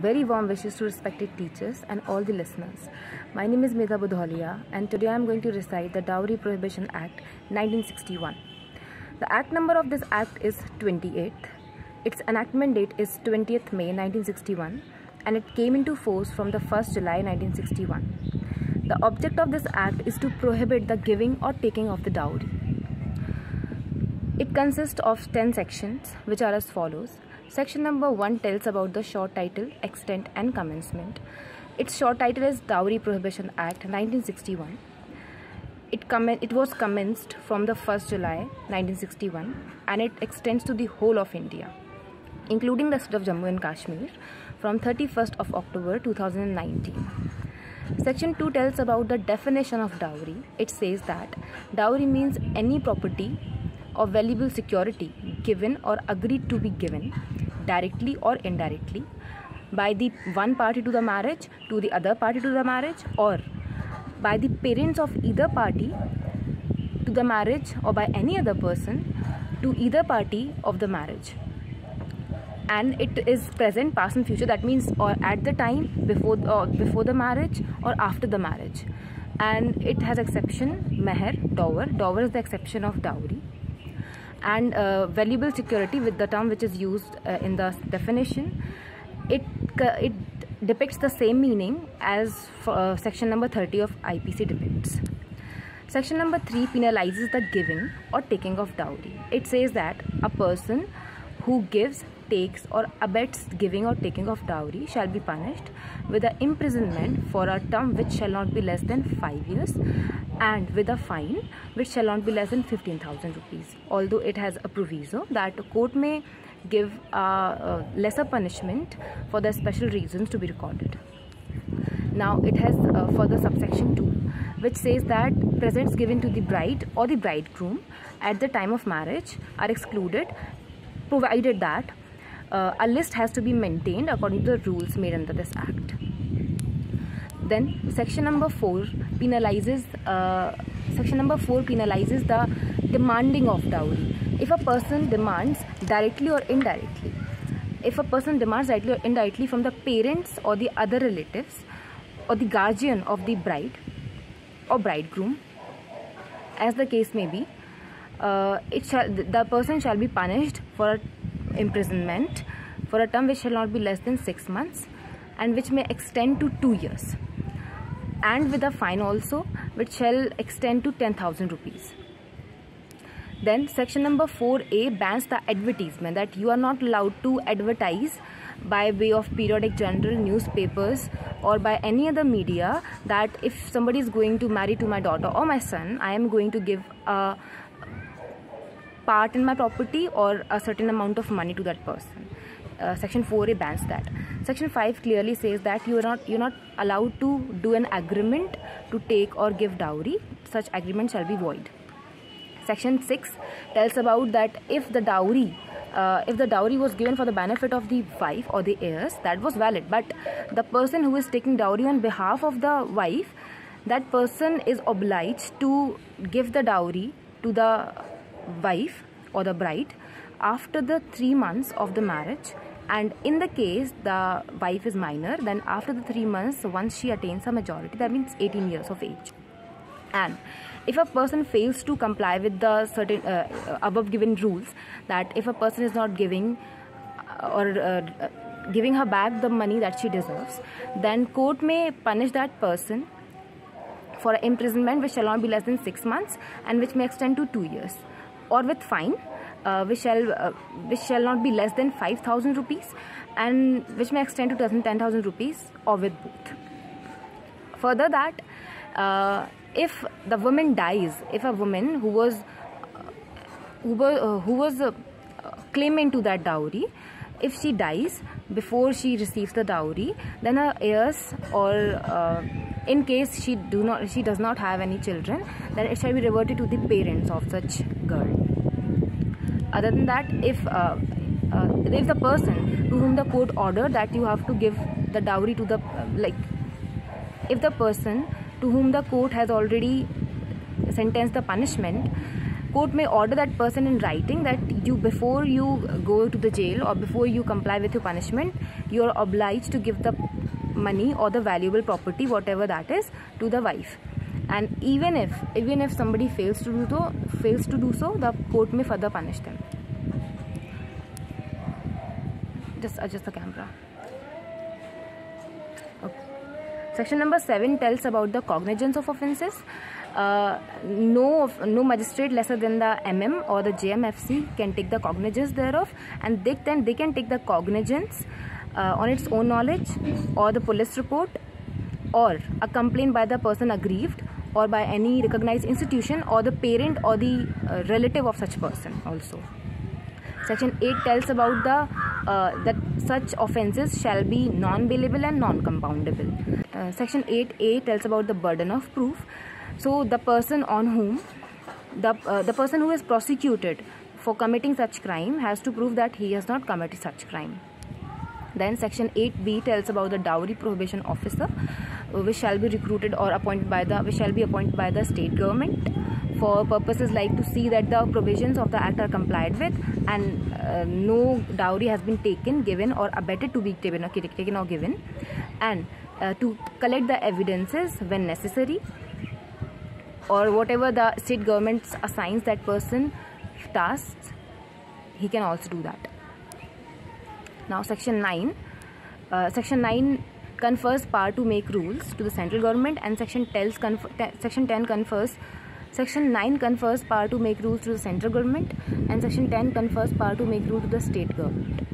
Very warm wishes to respected teachers and all the listeners. My name is Megha Budholia and today I am going to recite the Dowry Prohibition Act 1961. The act number of this act is 28th. Its enactment date is 20th May 1961 and it came into force from the 1st July 1961. The object of this act is to prohibit the giving or taking of the dowry. It consists of 10 sections which are as follows. Section number 1 tells about the short title, extent and commencement. Its short title is Dowry Prohibition Act 1961. It was commenced from the 1st July 1961 and it extends to the whole of India, including the state of Jammu and Kashmir from 31st of October 2019. Section 2 tells about the definition of dowry. It says that dowry means any property or valuable security given or agreed to be given directly or indirectly by the one party to the marriage to the other party to the marriage, or by the parents of either party to the marriage, or by any other person to either party of the marriage. And it is present, past and future, that means or at the time before the marriage or after the marriage. And it has exception meher, dower is the exception of dowry, and valuable security with the term which is used in the definition. It depicts the same meaning as section number 30 of IPC depicts. Section number 3 penalizes the giving or taking of dowry. It says that a person who gives, takes or abets giving or taking of dowry shall be punished with an imprisonment for a term which shall not be less than 5 years and with a fine which shall not be less than 15,000 rupees. Although it has a proviso that a court may give a lesser punishment for the special reasons to be recorded. Now it has further subsection 2 which says that presents given to the bride or the bridegroom at the time of marriage are excluded, provided that a list has to be maintained according to the rules made under this act. Then section number 4 penalizes the demanding of dowry. If a person demands directly or indirectly, from the parents or the other relatives or the guardian of the bride or bridegroom, as the case may be, the person shall be punished for imprisonment for a term which shall not be less than 6 months and which may extend to 2 years, and with a fine also which shall extend to 10,000 rupees. Then section number 4A bans the advertisement, that you are not allowed to advertise by way of periodic journal, newspapers or by any other media that if somebody is going to marry to my daughter or my son, I am going to give a part in my property or a certain amount of money to that person. Section 4A bans that. Section 5 clearly says that you're not allowed to do an agreement to take or give dowry. Such agreement shall be void. Section 6 tells about that if the dowry was given for the benefit of the wife or the heirs, that was valid. But the person who is taking dowry on behalf of the wife, that person is obliged to give the dowry to the wife or the bride after the 3 months of the marriage, and in the case the wife is minor, then after the 3 months, once she attains a majority, that means 18 years of age. And if a person fails to comply with the certain above given rules, that if a person is not giving or giving her back the money that she deserves, then court may punish that person for imprisonment which shall not be less than 6 months and which may extend to 2 years, or with fine which shall not be less than 5,000 rupees and which may extend to 10,000 rupees, or with both. Further, that if the woman dies, if a woman who was claimant to that dowry, if she dies before she receives the dowry, then her heirs, or in case she does not have any children, then it shall be reverted to the parents of such girl. Other than that, if the person to whom the court ordered that you have to give the dowry to the if the person to whom the court has already sentenced the punishment, court may order that person in writing that you, before you go to the jail or before you comply with your punishment, you are obliged to give the money or the valuable property, whatever that is, to the wife. And even if somebody fails to do so, the court may further punish them. Just adjust the camera. Okay. Section number 7 tells about the cognizance of offences. No magistrate lesser than the MM or the JMFC can take the cognizance thereof, and they can take the cognizance on its own knowledge, or the police report, or a complaint by the person aggrieved, or by any recognized institution, or the parent or the relative of such person also. Section 8 tells about that such offences shall be non-bailable and non-compoundable. Section 8A tells about the burden of proof. So the person on whom the person who is prosecuted for committing such crime has to prove that he has not committed such crime. Then Section 8B tells about the dowry prohibition officer, which shall be recruited or appointed by the state government for purposes like to see that the provisions of the act are complied with, and no dowry has been taken, given, or abetted to be taken or given, and to collect the evidences when necessary, or whatever the state government assigns that person tasks, he can also do that. Now Section 9 confers power to make rules to the central government, and Section 9 confers power to make rules to the central government, and Section 10 confers power to make rules to the state government.